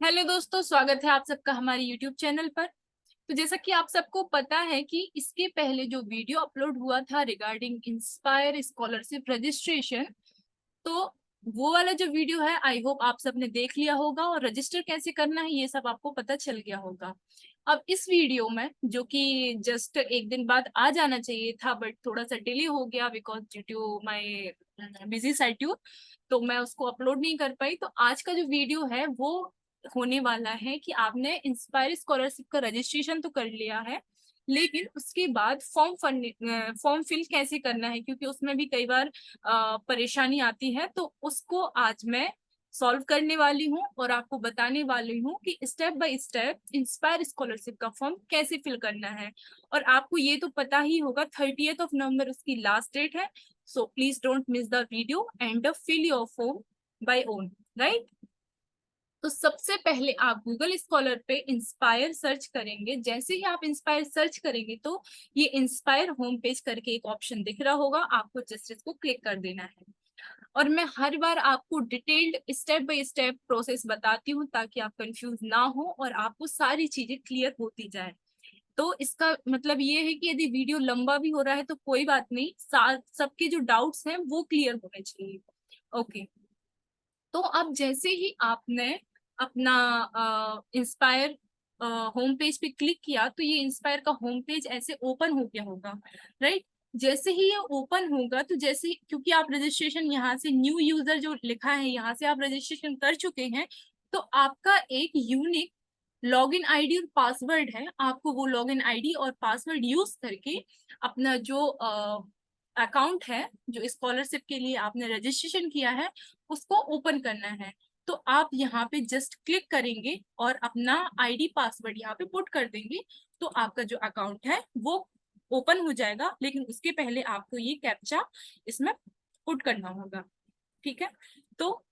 Hello दोस्तों, स्वागत है आप सबका हमारे यूट्यूब चैनल पर। तो जैसा कि आप सबको पता है कि इसके पहले जो वीडियो अपलोड हुआ था रिगार्डिंग इंस्पायर स्कॉलरशिप रजिस्ट्रेशन, तो वो वाला जो वीडियो है आई होप आप सबने देख लिया होगा और रजिस्टर कैसे करना है ये सब आपको पता चल गया होगा। अब इस वीडियो में जो कि जस्ट एक दिन बाद आ जाना चाहिए था बट थोड़ा सा डिले हो गया because due to my busy schedule, तो मैं उसको अपलोड नहीं कर पाई। तो आज का जो वीडियो है वो होने वाला है कि आपने इंस्पायर स्कॉलरशिप का रजिस्ट्रेशन तो कर लिया है, लेकिन उसके बाद फॉर्म फिल कैसे करना है, क्योंकि उसमें भी कई बार परेशानी आती है। तो उसको आज मैं सॉल्व करने वाली हूँ और आपको बताने वाली हूँ कि step by step inspire scholarship का फॉर्म कैसे फिल करना है। और आपको ये तो पता ही होगा 30 नवंबर उसकी लास्ट डेट है। So please don't miss the video and fill your form by own, right. तो सबसे पहले आप गूगल स्कॉलर पे इंस्पायर सर्च करेंगे। जैसे ही आप इंस्पायर सर्च करेंगे तो ये इंस्पायर होम पेज करके एक ऑप्शन दिख रहा होगा, आपको जस्ट इसको क्लिक कर देना है। और मैं हर बार आपको detailed step by step process बताती हूँ ताकि आप कंफ्यूज ना हो और आपको सारी चीजें क्लियर होती जाए। तो इसका मतलब ये है कि यदि वीडियो लंबा भी हो रहा है तो कोई बात नहीं, सबके जो डाउट्स हैं वो क्लियर होने चाहिए। ओके। तो अब जैसे ही आपने अपना इंस्पायर होम पेज पे क्लिक किया तो ये इंस्पायर का होम पेज ऐसे ओपन हो गया होगा, राइट। जैसे ही ये ओपन होगा तो जैसे क्योंकि आप रजिस्ट्रेशन यहाँ से न्यू यूजर जो लिखा है यहाँ से आप रजिस्ट्रेशन कर चुके हैं, तो आपका एक यूनिक लॉगिन आईडी और पासवर्ड है। आपको वो लॉगिन आईडी और पासवर्ड यूज करके अपना जो अकाउंट है जो स्कॉलरशिप के लिए आपने रजिस्ट्रेशन किया है उसको ओपन करना है। तो आप यहाँ पे जस्ट क्लिक करेंगे और अपना आईडी पासवर्ड यहाँ पे पुट कर देंगे, तो आपका जो अकाउंट है वो ओपन हो जाएगा। लेकिन उसके पहले आपको ये कैप्चा इसमें पुट करना होगा, ठीक है। तो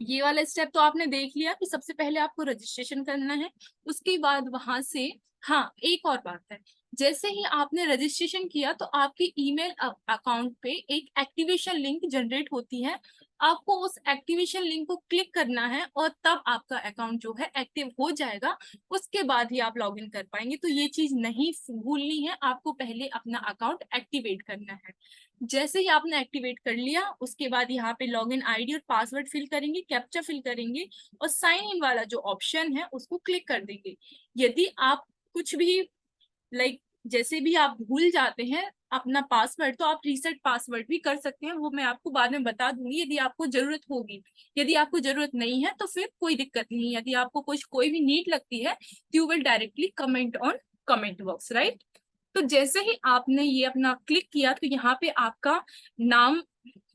ये वाला स्टेप तो आपने देख लिया कि सबसे पहले आपको रजिस्ट्रेशन करना है। उसके बाद वहां से, हाँ एक और बात है, जैसे ही आपने रजिस्ट्रेशन किया तो आपके ईमेल अकाउंट पे एक एक्टिवेशन लिंक जनरेट होती है। आपको उस एक्टिवेशन लिंक को क्लिक करना है और तब आपका अकाउंट जो है एक्टिव हो जाएगा। उसके बाद ही आप लॉगिन कर पाएंगे। तो ये चीज नहीं भूलनी है, आपको पहले अपना अकाउंट एक्टिवेट करना है। जैसे ही आपने एक्टिवेट कर लिया उसके बाद यहाँ पे लॉगिन आईडी और पासवर्ड फिल करेंगे, कैप्चा फिल करेंगे और साइन इन वाला जो ऑप्शन है उसको क्लिक कर देंगे। यदि आप कुछ भी जैसे भी आप भूल जाते हैं अपना पासवर्ड तो आप रीसेट पासवर्ड भी कर सकते हैं, वो मैं आपको बाद में बता दूंगी यदि आपको जरूरत होगी। यदि आपको जरूरत नहीं है तो फिर कोई दिक्कत नहीं है। यदि आपको कुछ कोई भी नीड लगती है you will directly comment on comment box, right. तो जैसे ही आपने ये अपना क्लिक किया तो यहाँ पे आपका नाम,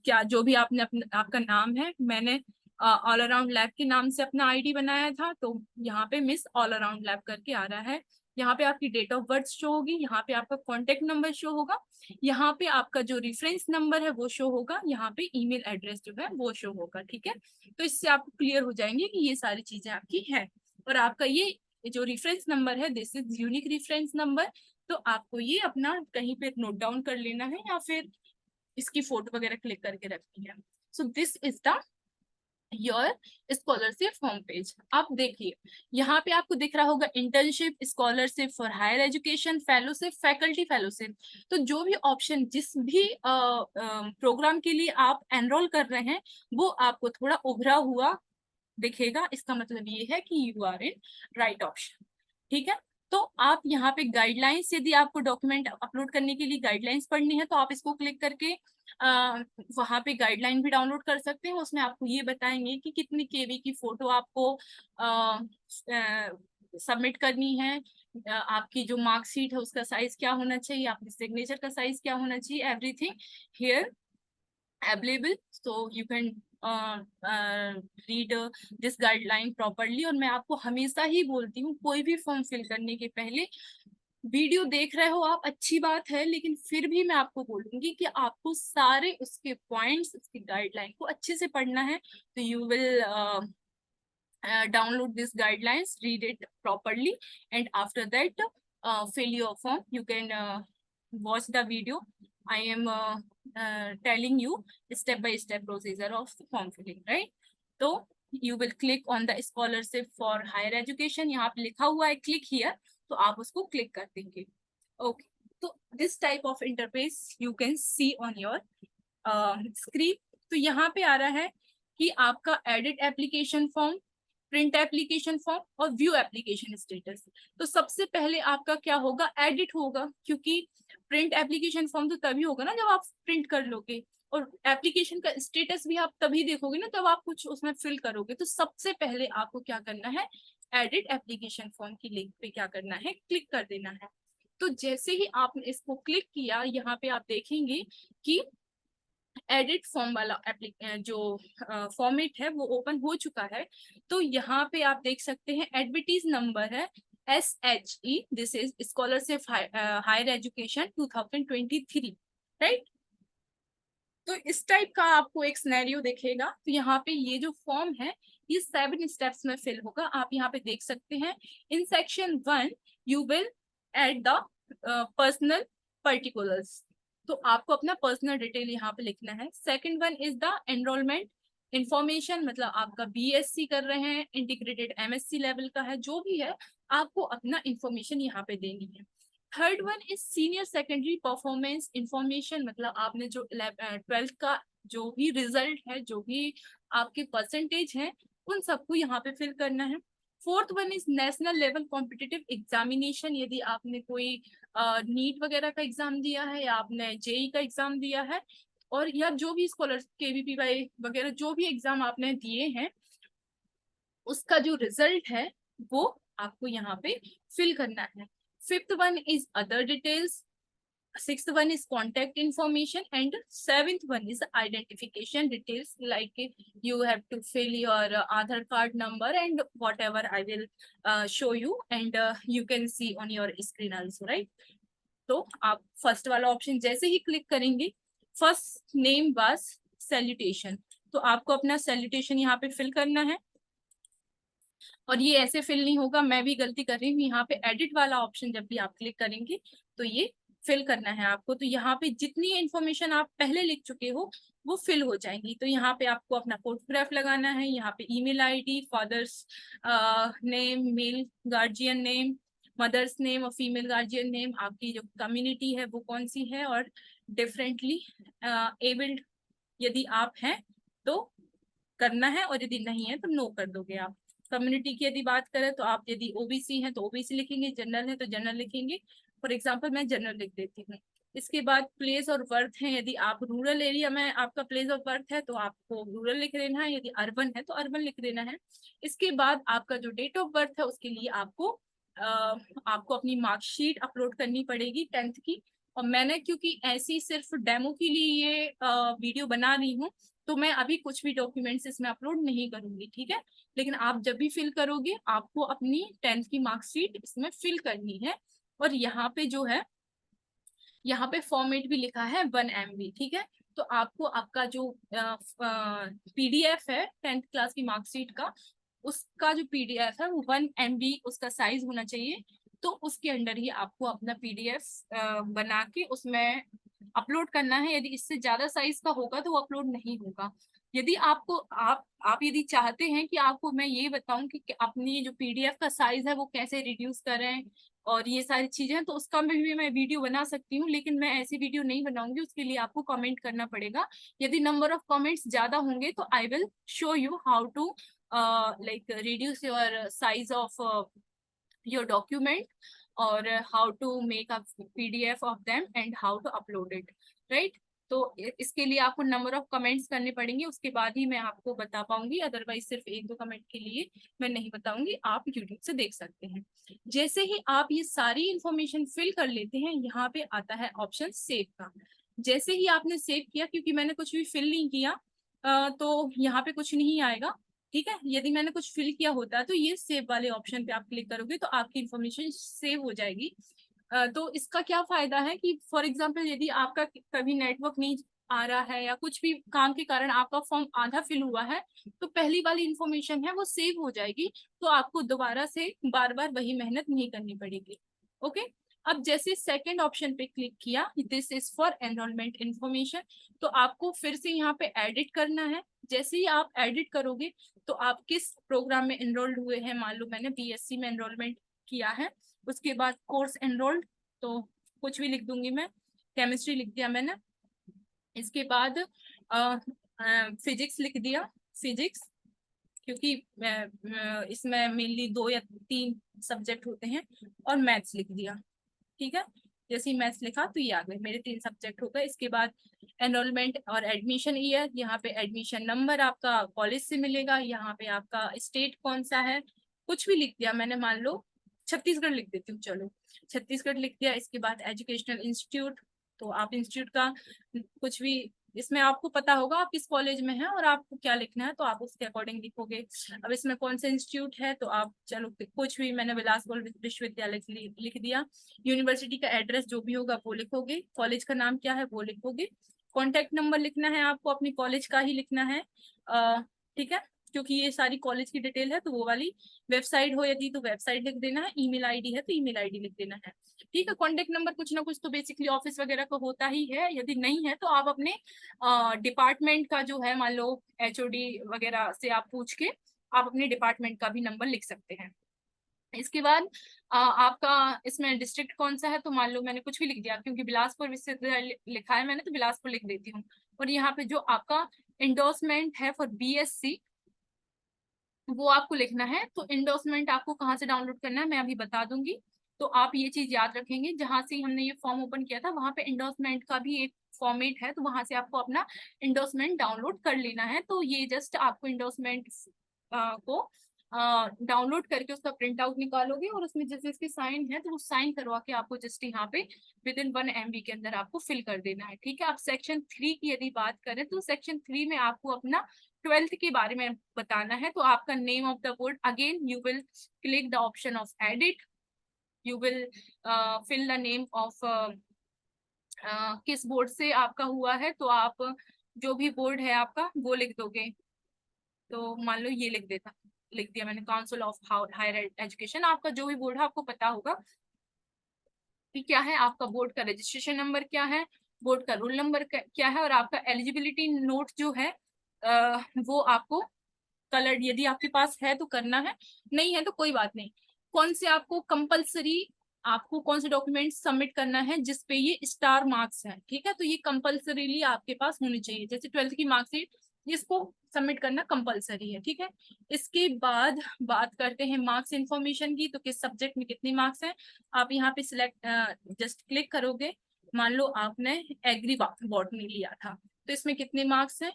क्या जो भी आपने अपना आपका नाम है, मैंने ऑल अराउंड लैब के नाम से अपना आईडी बनाया था तो यहाँ पे मिस ऑल अराउंड लैब करके आ रहा है। यहाँ पे आपकी डेट ऑफ बर्थ शो होगी, यहाँ पे आपका कॉन्टेक्ट नंबर शो होगा, यहाँ पे आपका जो रेफरेंस नंबर है वो शो होगा, यहाँ पे ईमेल एड्रेस जो है वो शो होगा, ठीक है। तो इससे आपको क्लियर हो जाएंगे कि ये सारी चीजें आपकी है। और आपका ये जो रेफरेंस नंबर है this is unique reference number. तो आपको ये अपना कहीं पे नोट डाउन कर लेना है या फिर इसकी फोटो वगैरह क्लिक करके रखनी है। So this is the your scholarship home page. आप देखिए यहाँ पे आपको दिख रहा होगा internship, scholarship for higher education, fellowship, faculty fellowship. तो जो भी ऑप्शन जिस भी प्रोग्राम के लिए आप एनरोल कर रहे हैं वो आपको थोड़ा उभरा हुआ दिखेगा। इसका मतलब ये है कि you are in right option, ठीक है। तो आप यहाँ पे गाइडलाइंस, यदि आपको डॉक्यूमेंट अपलोड करने के लिए गाइडलाइंस पढ़नी है तो आप इसको क्लिक करके वहाँ पे गाइडलाइन भी डाउनलोड कर सकते हैं। उसमें आपको ये बताएंगे कि कितनी केबी की फोटो आपको सबमिट करनी है, आपकी जो मार्कशीट है उसका साइज क्या होना चाहिए, आपके सिग्नेचर का साइज क्या होना चाहिए, everything here available so you can read this guideline properly। और मैं आपको हमेशा ही बोलती हूँ कोई भी फॉर्म फिल करने के पहले वीडियो देख रहे हो आप अच्छी बात है, लेकिन फिर भी मैं आपको बोलूंगी कि आपको सारे उसके पॉइंट्स उसकी गाइडलाइन को अच्छे से पढ़ना है। तो you will download these guidelines, read it properly, and after that fill your form. You can watch the video. I am telling you step by step procedure of form filling, right? तो you will click on the scholarship for higher education, यहाँ पे लिखा हुआ है click here, तो आप उसको click कर देंगे। ओके, तो this type of interface you can see on your screen. तो यहाँ पे आ रहा है कि आपका edit application form, print application form और व्यू एप्लीकेशन स्टेटस। तो सबसे पहले आपका क्या होगा, एडिट होगा, क्योंकि प्रिंट एप्लीकेशन फॉर्म तो तभी होगा ना जब आप प्रिंट कर लोगे, और एप्लीकेशन का स्टेटस भी आप तभी देखोगे ना जब आप कुछ उसमें फिल करोगे। तो सबसे पहले आपको क्या करना है, एडिट एप्लीकेशन फॉर्म की लिंक पे क्या करना है, क्लिक कर देना है। तो जैसे ही आपने इसको क्लिक किया, यहाँ पे आप देखेंगे कि एडिट फॉर्म वाला जो फॉर्मेट है वो ओपन हो चुका है। तो यहाँ पे आप देख सकते हैं एडमिटीज नंबर है SHE, this is scholarship higher education 2023, right. तो इस टाइप का आपको एक सिनेरियो दिखेगा। तो यहाँ पे ये जो फॉर्म है ये 7 स्टेप्स में फिल होगा, आप यहाँ पे देख सकते हैं। In section 1 you will add the personal particulars, तो आपको अपना पर्सनल डिटेल यहाँ पे लिखना है। Second one is the enrollment information, मतलब आपका BSc कर रहे हैं, इंटीग्रेटेड MSc लेवल का है, जो भी है आपको अपना इंफॉर्मेशन यहाँ पे देनी है। Third one is senior secondary performance information, मतलब आपने जो 12th का जो भी रिजल्ट है, जो भी आपके परसेंटेज है, उन सबको यहाँ पे फिल करना है। Fourth one is national level competitive examination, यदि आपने कोई नीट वगैरह का एग्जाम दिया है या आपने JEE का एग्जाम दिया है, और या जो भी स्कॉलर KVPY वगैरह जो भी एग्जाम आपने दिए हैं, उसका जो रिजल्ट है वो आपको यहाँ पे फिल करना है। Fifth one is other details, sixth one is contact information, and seventh one is identification details, like you have to fill your Aadhaar card number and whatever I will show you, and you can see on your screen also, right। तो आप first वाला option जैसे ही click करेंगे, first name was salutation, तो आपको अपना salutation यहाँ पे फिल करना है। और ये ऐसे फिल नहीं होगा, मैं भी गलती कर रही हूँ, यहाँ पे एडिट वाला ऑप्शन जब भी आप क्लिक करेंगे तो ये फिल करना है आपको। तो यहाँ पे जितनी इंफॉर्मेशन आप पहले लिख चुके हो वो फिल हो जाएंगी। तो यहाँ पे आपको अपना फोटोग्राफ लगाना है, यहाँ पे email ID, father's name, male guardian name, mother's name और फीमेल गार्जियन नेम, आपकी जो कम्युनिटी है वो कौन सी है, और डिफरेंटली एबल्ड यदि आप हैं तो करना है, और यदि नहीं है तो नो कर दोगे आप। कम्युनिटी की यदि बात करें तो आप यदि OBC हैं तो OBC लिखेंगे, जनरल है तो जनरल लिखेंगे। फॉर एग्जांपल मैं जनरल लिख देती हूँ। इसके बाद प्लेस और बर्थ है, यदि आप रूरल एरिया में आपका प्लेस ऑफ बर्थ है तो आपको रूरल लिख देना है, यदि अर्बन है तो अर्बन लिख देना है। इसके बाद आपका जो डेट ऑफ बर्थ है उसके लिए आपको अपनी मार्कशीट अपलोड करनी पड़ेगी 10th की। और मैंने क्योंकि ऐसी सिर्फ डेमो के लिए ये वीडियो बना रही हूँ, तो मैं अभी कुछ भी डॉक्यूमेंट्स इसमें अपलोड नहीं करूंगी, ठीक है। लेकिन आप जब भी फिल करोगे आपको अपनी 10th की मार्कशीट इसमें फिल करनी है। और यहाँ पे जो है, यहाँ पे फॉर्मेट भी लिखा है 1 MB, ठीक है। तो आपको आपका जो PDF है 10th क्लास की मार्कशीट का, उसका जो PDF है वो 1 MB उसका साइज होना चाहिए। तो उसके अंडर ही आपको अपना PDF बना के उसमें अपलोड करना है। यदि इससे ज्यादा साइज का होगा तो वो अपलोड नहीं होगा। यदि आपको आप यदि चाहते हैं कि आपको मैं ये बताऊं कि अपनी जो PDF का साइज है वो कैसे रिड्यूस करें और ये सारी चीजें, तो उसका भी मैं वीडियो बना सकती हूँ, लेकिन मैं ऐसी वीडियो नहीं बनाऊंगी। उसके लिए आपको कमेंट करना पड़ेगा। यदि नंबर ऑफ कमेंट्स ज्यादा होंगे तो I will show you how to like reduce your size of your document, or how to make a PDF of them and how to upload it, right। तो इसके लिए आपको नंबर ऑफ कमेंट्स करने पड़ेंगे, उसके बाद ही मैं आपको बता पाऊंगी, अदरवाइज सिर्फ 1-2 कमेंट के लिए मैं नहीं बताऊंगी। आप यूट्यूब से देख सकते हैं। जैसे ही आप ये सारी इंफॉर्मेशन फिल कर लेते हैं, यहाँ पे आता है ऑप्शन सेव का। जैसे ही आपने सेव किया, क्योंकि मैंने कुछ भी फिल नहीं किया तो यहाँ पे कुछ नहीं आएगा, ठीक है। यदि मैंने कुछ फिल किया होता तो ये सेव वाले ऑप्शन पे आप क्लिक करोगे तो आपकी इंफॉर्मेशन सेव हो जाएगी। तो इसका क्या फायदा है कि फॉर एग्जांपल यदि आपका कभी नेटवर्क नहीं आ रहा है या कुछ भी काम के कारण आपका फॉर्म आधा फिल हुआ है, तो पहली वाली इंफॉर्मेशन है वो सेव हो जाएगी, तो आपको दोबारा से बार बार वही मेहनत नहीं करनी पड़ेगी। ओके, अब जैसे सेकंड ऑप्शन पे क्लिक किया, this is for enrolment information, तो आपको फिर से यहाँ पे एडिट करना है। जैसे ही आप एडिट करोगे तो आप किस प्रोग्राम में एनरोल्ड हुए हैं, मान लो मैंने बीएससी में एनरोलमेंट किया है, उसके बाद कोर्स एनरोल्ड, तो कुछ भी लिख दूंगी मैं, केमिस्ट्री लिख दिया मैंने, इसके बाद फिजिक्स लिख दिया, फिजिक्स, क्योंकि इसमें मेनली 2 या 3 सब्जेक्ट होते हैं, और मैथ्स लिख दिया। ठीक है, जैसे ही मैथ्स लिखा तो ये आ गए, मेरे 3 सब्जेक्ट हो गए। इसके बाद एनरोलमेंट और एडमिशन ईयर, यहाँ पे एडमिशन नंबर आपका कॉलेज से मिलेगा, यहाँ पे आपका स्टेट कौन सा है, कुछ भी लिख दिया मैंने, मान लो छत्तीसगढ़ लिख देती हूँ, चलो छत्तीसगढ़ लिख दिया। इसके बाद एजुकेशनल इंस्टीट्यूट, तो आप इंस्टीट्यूट का कुछ भी, इसमें आपको पता होगा आप किस कॉलेज में हैं और आपको क्या लिखना है, तो आप उसके अकॉर्डिंग लिखोगे। अब इसमें कौन सा इंस्टीट्यूट है, तो आप चलो कुछ भी, मैंने बिलासपुर विश्वविद्यालय लिख दिया। यूनिवर्सिटी का एड्रेस जो भी होगा वो लिखोगे, कॉलेज का नाम क्या है वो लिखोगे, कॉन्टेक्ट नंबर लिखना है आपको, अपनी कॉलेज का ही लिखना है। ठीक है, क्योंकि ये सारी कॉलेज की डिटेल है, तो वो वाली, वेबसाइट हो यदि तो वेबसाइट लिख देना है, ईमेल आईडी है तो ईमेल आईडी लिख देना है। ठीक है, कॉन्टेक्ट नंबर कुछ ना कुछ तो बेसिकली ऑफिस वगैरह का होता ही है, यदि नहीं है तो आप अपने डिपार्टमेंट का जो है, मान लो एचओडी वगैरह से आप पूछ के आप अपने डिपार्टमेंट का भी नंबर लिख सकते हैं। इसके बाद आपका इसमें डिस्ट्रिक्ट कौन सा है, तो मान लो मैंने कुछ भी लिख दिया, क्योंकि बिलासपुर विश्वविद्यालय लिखा है मैंने, तो बिलासपुर लिख देती हूँ। और यहाँ पे जो आपका इंडोर्समेंट है फॉर बीएससी, वो आपको लिखना है। तो इंडोर्समेंट आपको कहाँ से डाउनलोड करना है मैं अभी बता दूंगी, तो आप ये चीज याद रखेंगे, जहां से हमने ये फॉर्म ओपन किया था वहां पे इंडोर्समेंट का भी एक फॉर्मेट है, तो वहां से आपको अपना इंडोर्समेंट डाउनलोड कर लेना है। तो ये जस्ट आपको इंडोर्समेंट को डाउनलोड करके उसका प्रिंट आउट निकालोगे, और उसमें जैसे इसके साइन है तो वो साइन करवा के आपको जस्ट यहाँ पे विद इन 1 MB के अंदर आपको फिल कर देना है। ठीक है, आप सेक्शन 3 की यदि बात करें तो सेक्शन 3 में आपको अपना 12th के बारे में बताना है। तो आपका name of the board, again you will click the option of edit, you will fill the name of किस बोर्ड से आपका हुआ है, तो आप जो भी बोर्ड है आपका वो लिख दोगे। तो मान लो ये लिख दिया मैंने, काउंसिल ऑफ हायर एजुकेशन, आपका जो भी बोर्ड है आपको पता होगा कि क्या है, आपका बोर्ड का रजिस्ट्रेशन नंबर क्या है, बोर्ड का रोल नंबर क्या है, और आपका एलिजिबिलिटी नोट जो है वो आपको कलर, यदि आपके पास है तो करना है, नहीं है तो कोई बात नहीं। कौन से आपको कंपलसरी, आपको कौन से डॉक्यूमेंट सबमिट करना है जिसपे ये स्टार मार्क्स है, ठीक है, तो ये कंपलसरीली आपके पास होनी चाहिए, जैसे 12th की मार्कशीट, इसको सबमिट करना कंपलसरी है। ठीक है, इसके बाद बात करते हैं मार्क्स इन्फॉर्मेशन की, तो किस सब्जेक्ट में कितने मार्क्स हैं, आप यहाँ पे सिलेक्ट जस्ट क्लिक करोगे। मान लो आपने एग्री बॉटनी लिया था, तो इसमें कितने मार्क्स हैं,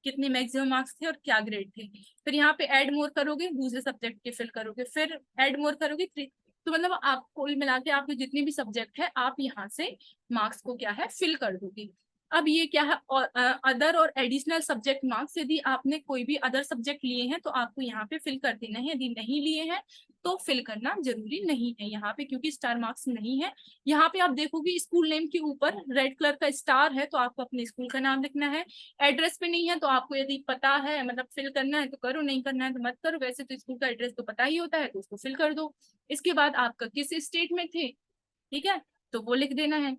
कितने मैक्सिमम मार्क्स थे और क्या ग्रेड थे, फिर यहाँ पे ऐड मोर करोगे, दूसरे सब्जेक्ट के फिल करोगे, फिर ऐड मोर करोगे, तो मतलब आप कुल मिला के आपके जितने भी सब्जेक्ट है आप यहाँ से मार्क्स को क्या है फिल कर दोगे। अब ये क्या है, और अदर और एडिशनल सब्जेक्ट मार्क्स, यदि आपने कोई भी अदर सब्जेक्ट लिए हैं तो आपको यहाँ पे फिल कर देना है, यदि नहीं लिए हैं तो फिल करना जरूरी नहीं है यहाँ पे, क्योंकि स्टार मार्क्स नहीं है। यहाँ पे आप देखोगे स्कूल नेम के ऊपर रेड कलर का स्टार है, तो आपको अपने स्कूल का नाम लिखना है। एड्रेस पे नहीं है तो आपको यदि पता है, मतलब फिल करना है तो करो, नहीं करना है तो मत करो, वैसे तो स्कूल का एड्रेस तो पता ही होता है तो उसको फिल कर दो। इसके बाद आपका किस स्टेट में थे, ठीक है, तो वो लिख देना है,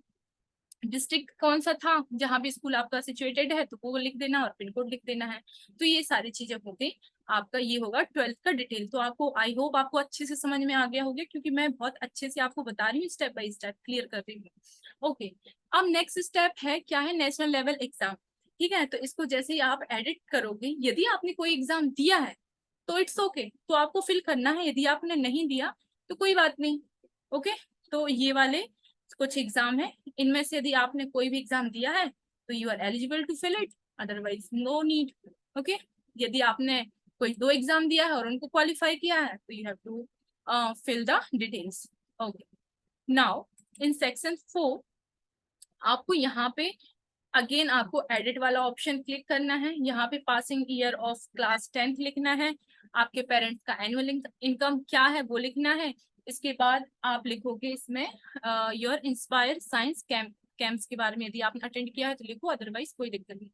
डिस्ट्रिक्ट कौन सा था जहाँ भी स्कूल आपका सिचुएटेड है तो वो लिख देना, और पिन कोड लिख देना है। तो ये सारी चीजें हो गई, आपका ये होगा 12th का डिटेल। तो आपको, आई होप आपको अच्छे से समझ में आ गया होगा, क्योंकि मैं बहुत अच्छे से आपको बता रही हूँ, स्टेप बाय स्टेप क्लियर कर रही हूँ। ओके, अब नेक्स्ट स्टेप है क्या है, नेशनल लेवल एग्जाम। ठीक है, तो इसको जैसे ही आप एडिट करोगे, यदि आपने कोई एग्जाम दिया है तो इट्स ओके, तो आपको फिल करना है, यदि आपने नहीं दिया तो कोई बात नहीं। ओके, तो ये वाले कुछ एग्जाम है, इनमें से यदि आपने कोई भी एग्जाम दिया है तो you are eligible to fill it, otherwise no need. Okay, यदि आपने कोई 2 एग्जाम दिया है और उनको क्वालिफाई किया है तो you have to fill the details. Okay, now in section 4 आपको यहाँ पे अगेन आपको एडिट वाला ऑप्शन क्लिक करना है, यहाँ पे passing year of class 10th लिखना है, आपके पेरेंट्स का एनुअल इनकम क्या है वो लिखना है। इसके बाद आप लिखोगे इसमें योर इंस्पायर साइंस कैंप्स के बारे में, यदि आपने अटेंड किया है तो लिखो, अदरवाइज कोई दिक्कत नहीं।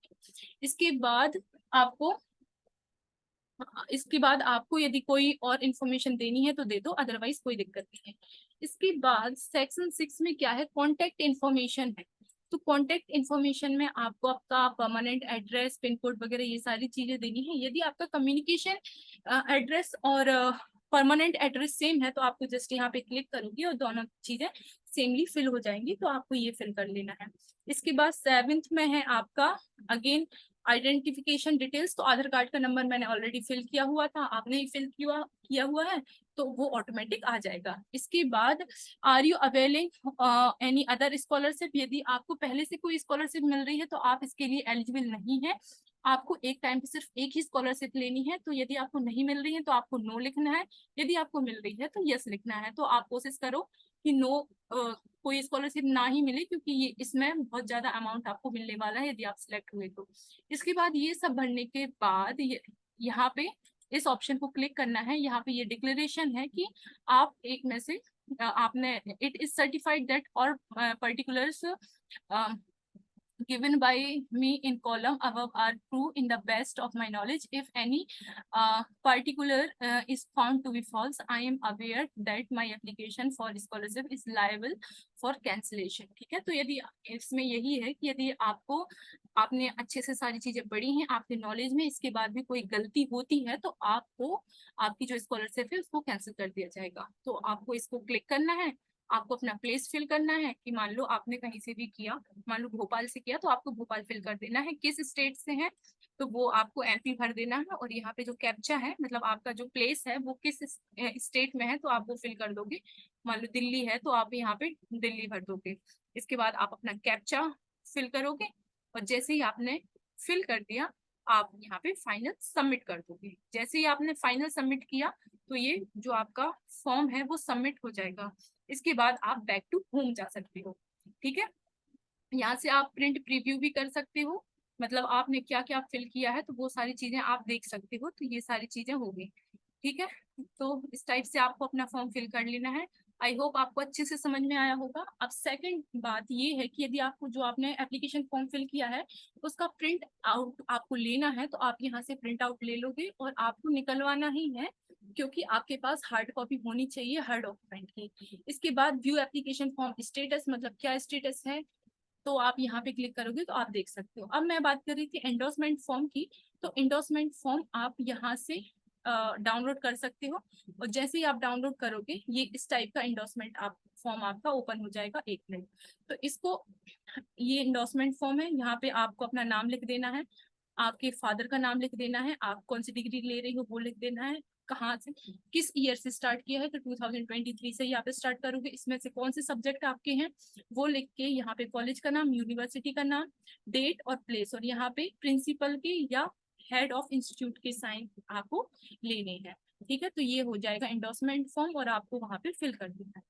आपको इसके बाद आपको यदि कोई और इन्फॉर्मेशन देनी है तो दे दो, अदरवाइज कोई दिक्कत नहीं है। इसके बाद सेक्शन 6 में क्या है, कॉन्टेक्ट इन्फॉर्मेशन है। तो कॉन्टेक्ट इन्फॉर्मेशन में आपको आपका परमानेंट एड्रेस, पिन कोड वगैरह ये सारी चीजें देनी है। यदि आपका कम्युनिकेशन एड्रेस और परमानेंट एड्रेस सेम है तो आपको जस्ट यहाँ पे क्लिक करोगी और दोनों चीजें सेमली फिल हो जाएंगी, तो आपको ये फिल कर लेना है। इसके बाद 7th में है आपका अगेन आइडेंटिफिकेशन डिटेल्स। तो आधार कार्ड का नंबर मैंने ऑलरेडी फिल किया हुआ था, आपने ही फिल किया हुआ है, तो वो ऑटोमेटिक आ जाएगा। इसके बाद are you availing any other scholarship, यदि आपको पहले से कोई स्कॉलरशिप मिल रही है तो आप इसके लिए एलिजिबल नहीं है। आपको एक टाइम पे सिर्फ एक ही स्कॉलरशिप लेनी है। तो यदि आपको नहीं मिल रही है तो आपको नो लिखना है, यदि आपको मिल रही है तो यस लिखना है। तो आप कोशिश करो कि नो कोई स्कॉलरशिप ना ही मिले, क्योंकि ये इसमें बहुत ज्यादा अमाउंट आपको मिलने वाला है यदि आप सिलेक्ट हुए तो। इसके बाद ये सब भरने के बाद यहाँ पे इस ऑप्शन को क्लिक करना है। यहाँ पे ये डिक्लेरेशन है कि आप एक में से आपने इट इज सर्टिफाइड दैट और particulars given by me in column above are true in the best of my knowledge. If any particular is found to be false, I am aware that my application for scholarship is liable for cancellation. ठीक है, तो यदि इसमें यही है कि यदि आपने अच्छे से सारी चीजें पढ़ी हैं, आपके नॉलेज में इसके बाद भी कोई गलती होती है तो आपको आपकी जो स्कॉलरशिप है उसको कैंसिल कर दिया जाएगा। तो आपको इसको क्लिक करना है, आपको अपना प्लेस फिल करना है कि मान लो आपने कहीं से भी किया, मान लो भोपाल से किया तो आपको भोपाल फिल कर देना है। किस स्टेट से है तो वो आपको एमपी भर देना है। और यहाँ पे जो कैप्चा है, मतलब आपका जो प्लेस है वो किस स्टेट में है तो आप वो फिल कर दोगे। मान लो दिल्ली है तो आप यहाँ पे दिल्ली भर दोगे। इसके बाद आप अपना कैप्चा फिल करोगे और जैसे ही आपने फिल कर दिया आप यहाँ पे फाइनल सबमिट कर दोगे। जैसे ही आपने फाइनल सबमिट किया तो ये जो आपका फॉर्म है वो सबमिट हो जाएगा। इसके बाद आप बैक टू होम जा सकते हो। ठीक है, यहाँ से आप प्रिंट प्रीव्यू भी कर सकते हो, मतलब आपने क्या क्या फिल किया है तो वो सारी चीजें आप देख सकते हो। तो ये सारी चीजें हो गई। ठीक है, तो इस टाइप से आपको अपना फॉर्म फिल कर लेना है। आई होप आपको अच्छे से समझ में आया होगा। अब सेकंड बात ये है कि यदि आपको जो आपने एप्लीकेशन फॉर्म फिल किया है उसका प्रिंट आउट आपको लेना है तो आप यहाँ से प्रिंट आउट ले लोगे और आपको निकलवाना ही है, क्योंकि आपके पास हार्ड कॉपी होनी चाहिए हर डॉक्यूमेंट की। इसके बाद व्यू एप्लीकेशन फॉर्म स्टेटस, मतलब क्या स्टेटस है तो आप यहाँ पे क्लिक करोगे तो आप देख सकते हो। अब मैं बात कर रही थी एंडोर्समेंट फॉर्म की। तो एंडोर्समेंट फॉर्म आप यहाँ से डाउनलोड कर सकते हो और जैसे ही आप डाउनलोड करोगे ये इस टाइप का एंडोर्समेंट आप फॉर्म आपका ओपन हो जाएगा। 1 मिनट, तो इसको, ये एंडोर्समेंट फॉर्म है। यहाँ पे आपको अपना नाम लिख देना है, आपके फादर का नाम लिख देना है, आप कौन सी डिग्री ले रही हो वो लिख देना है, कहाँ से किस ईयर से स्टार्ट किया है तो 2023 से ही आप स्टार्ट करोगे। इसमें से कौन से सब्जेक्ट आपके हैं वो लिख के यहाँ पे कॉलेज का नाम, यूनिवर्सिटी का नाम, डेट और प्लेस, और यहाँ पे प्रिंसिपल के या हेड ऑफ इंस्टीट्यूट के साइन आपको लेने हैं। ठीक है, तो ये हो जाएगा एंडोर्समेंट फॉर्म और आपको वहाँ पे फिल कर देना है।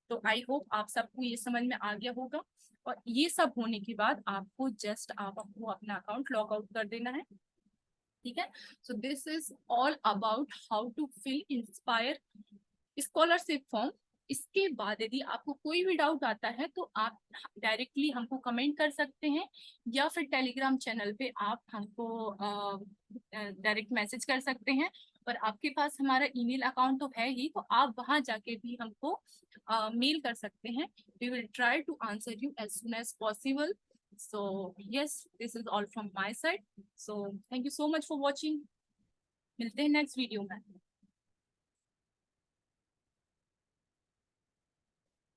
तो आई होप आप सबको ये समझ में आ गया होगा। और ये सब होने के बाद आपको जस्ट आपको अपना अकाउंट लॉग आउट कर देना है। ठीक है, so this is all about how to fill inspire scholarship form. इसके बाद यदि आपको कोई भी डाउट आता है तो आप डायरेक्टली हमको कमेंट कर सकते हैं या फिर टेलीग्राम चैनल पे आप हमको डायरेक्ट मैसेज कर सकते हैं। और आपके पास हमारा ईमेल अकाउंट तो है ही, तो आप वहां जाके भी हमको मेल कर सकते हैं। We will try to answer you as soon as possible. So yes, this is all from my side. So thank you so much for watching. मिलते हैं नेक्स्ट वीडियो में।